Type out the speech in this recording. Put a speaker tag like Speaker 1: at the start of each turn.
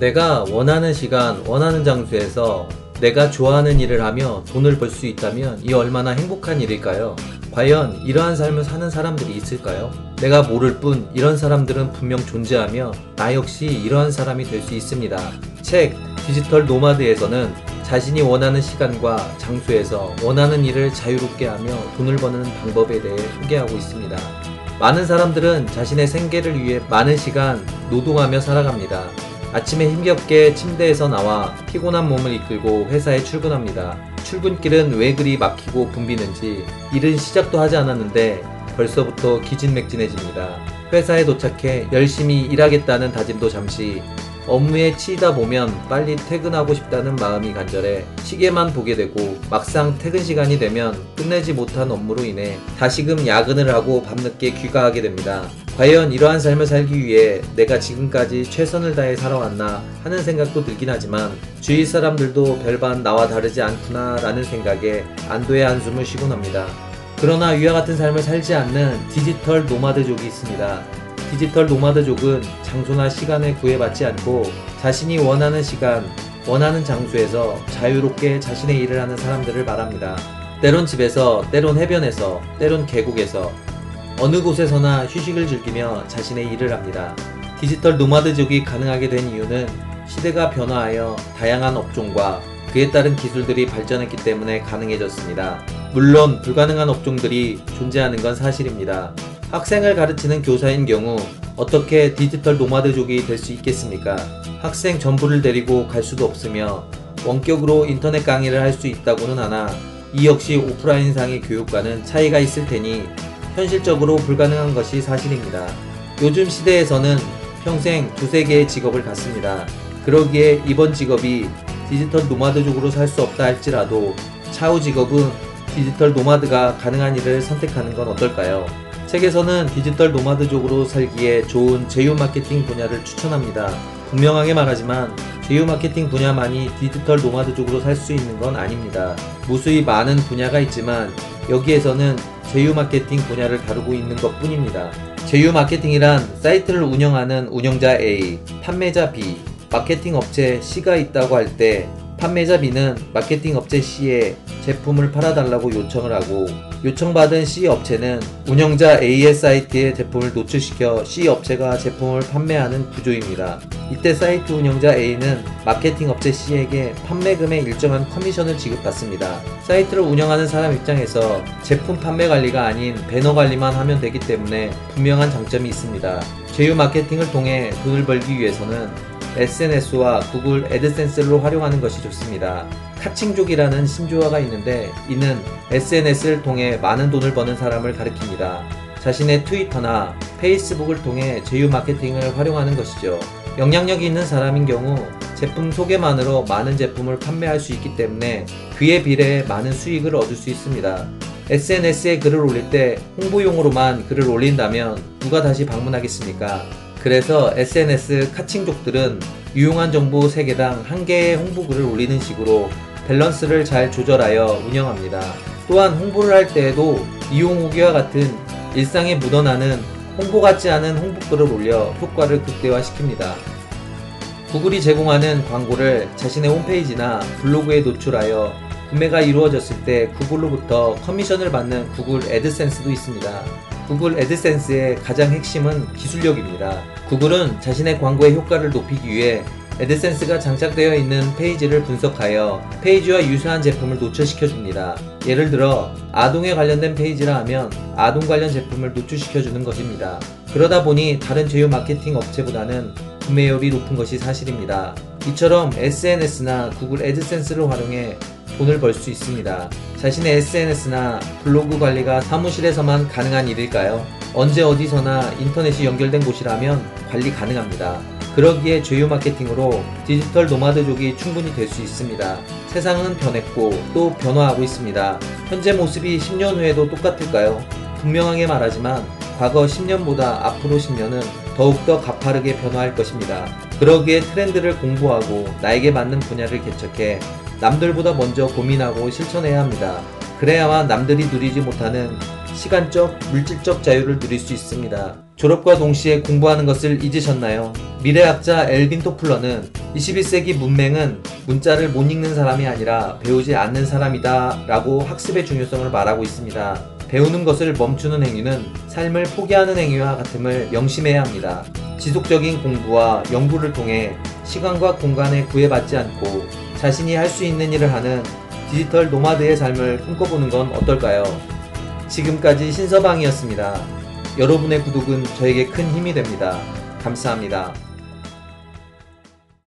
Speaker 1: 내가 원하는 시간, 원하는 장소에서 내가 좋아하는 일을 하며 돈을 벌 수 있다면 이 얼마나 행복한 일일까요? 과연 이러한 삶을 사는 사람들이 있을까요? 내가 모를 뿐 이런 사람들은 분명 존재하며 나 역시 이러한 사람이 될 수 있습니다. 책 디지털 노마드에서는 자신이 원하는 시간과 장소에서 원하는 일을 자유롭게 하며 돈을 버는 방법에 대해 소개하고 있습니다. 많은 사람들은 자신의 생계를 위해 많은 시간 노동하며 살아갑니다. 아침에 힘겹게 침대에서 나와 피곤한 몸을 이끌고 회사에 출근합니다. 출근길은 왜 그리 막히고 붐비는지 일은 시작도 하지 않았는데 벌써부터 기진맥진해집니다. 회사에 도착해 열심히 일하겠다는 다짐도 잠시, 업무에 치이다 보면 빨리 퇴근하고 싶다는 마음이 간절해 시계만 보게 되고 막상 퇴근 시간이 되면 끝내지 못한 업무로 인해 다시금 야근을 하고 밤늦게 귀가하게 됩니다. 과연 이러한 삶을 살기 위해 내가 지금까지 최선을 다해 살아왔나 하는 생각도 들긴 하지만 주위 사람들도 별반 나와 다르지 않구나 라는 생각에 안도의 한숨을 쉬곤 합니다. 그러나 위와 같은 삶을 살지 않는 디지털 노마드족이 있습니다. 디지털 노마드족은 장소나 시간에 구애받지 않고 자신이 원하는 시간, 원하는 장소에서 자유롭게 자신의 일을 하는 사람들을 말합니다. 때론 집에서, 때론 해변에서, 때론 계곡에서 어느 곳에서나 휴식을 즐기며 자신의 일을 합니다. 디지털 노마드족이 가능하게 된 이유는 시대가 변화하여 다양한 업종과 그에 따른 기술들이 발전했기 때문에 가능해졌습니다. 물론 불가능한 업종들이 존재하는 건 사실입니다. 학생을 가르치는 교사인 경우 어떻게 디지털 노마드족이 될 수 있겠습니까? 학생 전부를 데리고 갈 수도 없으며 원격으로 인터넷 강의를 할 수 있다고는 하나 이 역시 오프라인상의 교육과는 차이가 있을 테니 현실적으로 불가능한 것이 사실입니다. 요즘 시대에서는 평생 두세 개의 직업을 갖습니다. 그러기에 이번 직업이 디지털 노마드족으로 살 수 없다 할지라도 차후 직업은 디지털 노마드가 가능한 일을 선택하는 건 어떨까요? 책에서는 디지털 노마드족으로 살기에 좋은 제휴 마케팅 분야를 추천합니다. 분명하게 말하지만 제휴 마케팅 분야만이 디지털 노마드족으로 살 수 있는 건 아닙니다. 무수히 많은 분야가 있지만 여기에서는 제휴 마케팅 분야를 다루고 있는 것 뿐입니다. 제휴 마케팅이란 사이트를 운영하는 운영자 A, 판매자 B, 마케팅 업체 C가 있다고 할 때 판매자 B는 마케팅 업체 C에 제품을 팔아달라고 요청을 하고 요청받은 C 업체는 운영자 A의 사이트에 제품을 노출시켜 C 업체가 제품을 판매하는 구조입니다. 이때 사이트 운영자 A는 마케팅 업체 C에게 판매금의 일정한 커미션을 지급받습니다. 사이트를 운영하는 사람 입장에서 제품 판매 관리가 아닌 배너 관리만 하면 되기 때문에 분명한 장점이 있습니다. 제휴 마케팅을 통해 돈을 벌기 위해서는 SNS와 구글 애드센스를 활용하는 것이 좋습니다. 카칭족이라는 신조어가 있는데 이는 SNS를 통해 많은 돈을 버는 사람을 가리킵니다. 자신의 트위터나 페이스북을 통해 제휴 마케팅을 활용하는 것이죠. 영향력이 있는 사람인 경우 제품 소개만으로 많은 제품을 판매할 수 있기 때문에 그에 비례해 많은 수익을 얻을 수 있습니다. SNS에 글을 올릴 때 홍보용으로만 글을 올린다면 누가 다시 방문하겠습니까? 그래서 SNS 카칭족들은 유용한 정보 3개당 1개의 홍보글을 올리는 식으로 밸런스를 잘 조절하여 운영합니다. 또한 홍보를 할 때에도 이용 후기와 같은 일상에 묻어나는 홍보 같지 않은 홍보글을 올려 효과를 극대화시킵니다. 구글이 제공하는 광고를 자신의 홈페이지나 블로그에 노출하여 구매가 이루어졌을 때 구글로부터 커미션을 받는 구글 애드센스도 있습니다. 구글 애드센스의 가장 핵심은 기술력입니다. 구글은 자신의 광고의 효과를 높이기 위해 애드센스가 장착되어 있는 페이지를 분석하여 페이지와 유사한 제품을 노출시켜줍니다. 예를 들어 아동에 관련된 페이지라 하면 아동 관련 제품을 노출시켜주는 것입니다. 그러다 보니 다른 제휴 마케팅 업체보다는 구매율이 높은 것이 사실입니다. 이처럼 SNS나 구글 애드센스를 활용해 돈을 벌 수 있습니다. 자신의 SNS나 블로그 관리가 사무실에서만 가능한 일일까요? 언제 어디서나 인터넷이 연결된 곳이라면 관리 가능합니다. 그러기에 제휴 마케팅으로 디지털 노마드족이 충분히 될 수 있습니다. 세상은 변했고 또 변화하고 있습니다. 현재 모습이 10년 후에도 똑같을까요? 분명하게 말하지만 과거 10년보다 앞으로 10년은 더욱더 가파르게 변화할 것입니다. 그러기에 트렌드를 공부하고 나에게 맞는 분야를 개척해 남들보다 먼저 고민하고 실천해야 합니다. 그래야만 남들이 누리지 못하는 시간적, 물질적 자유를 누릴 수 있습니다. 졸업과 동시에 공부하는 것을 잊으셨나요? 미래학자 엘빈 토플러는 21세기 문맹은 문자를 못 읽는 사람이 아니라 배우지 않는 사람이다 라고 학습의 중요성을 말하고 있습니다. 배우는 것을 멈추는 행위는 삶을 포기하는 행위와 같음을 명심해야 합니다. 지속적인 공부와 연구를 통해 시간과 공간에 구애받지 않고 자신이 할 수 있는 일을 하는 디지털 노마드의 삶을 꿈꿔보는 건 어떨까요? 지금까지 신서방이었습니다. 여러분의 구독은 저에게 큰 힘이 됩니다. 감사합니다.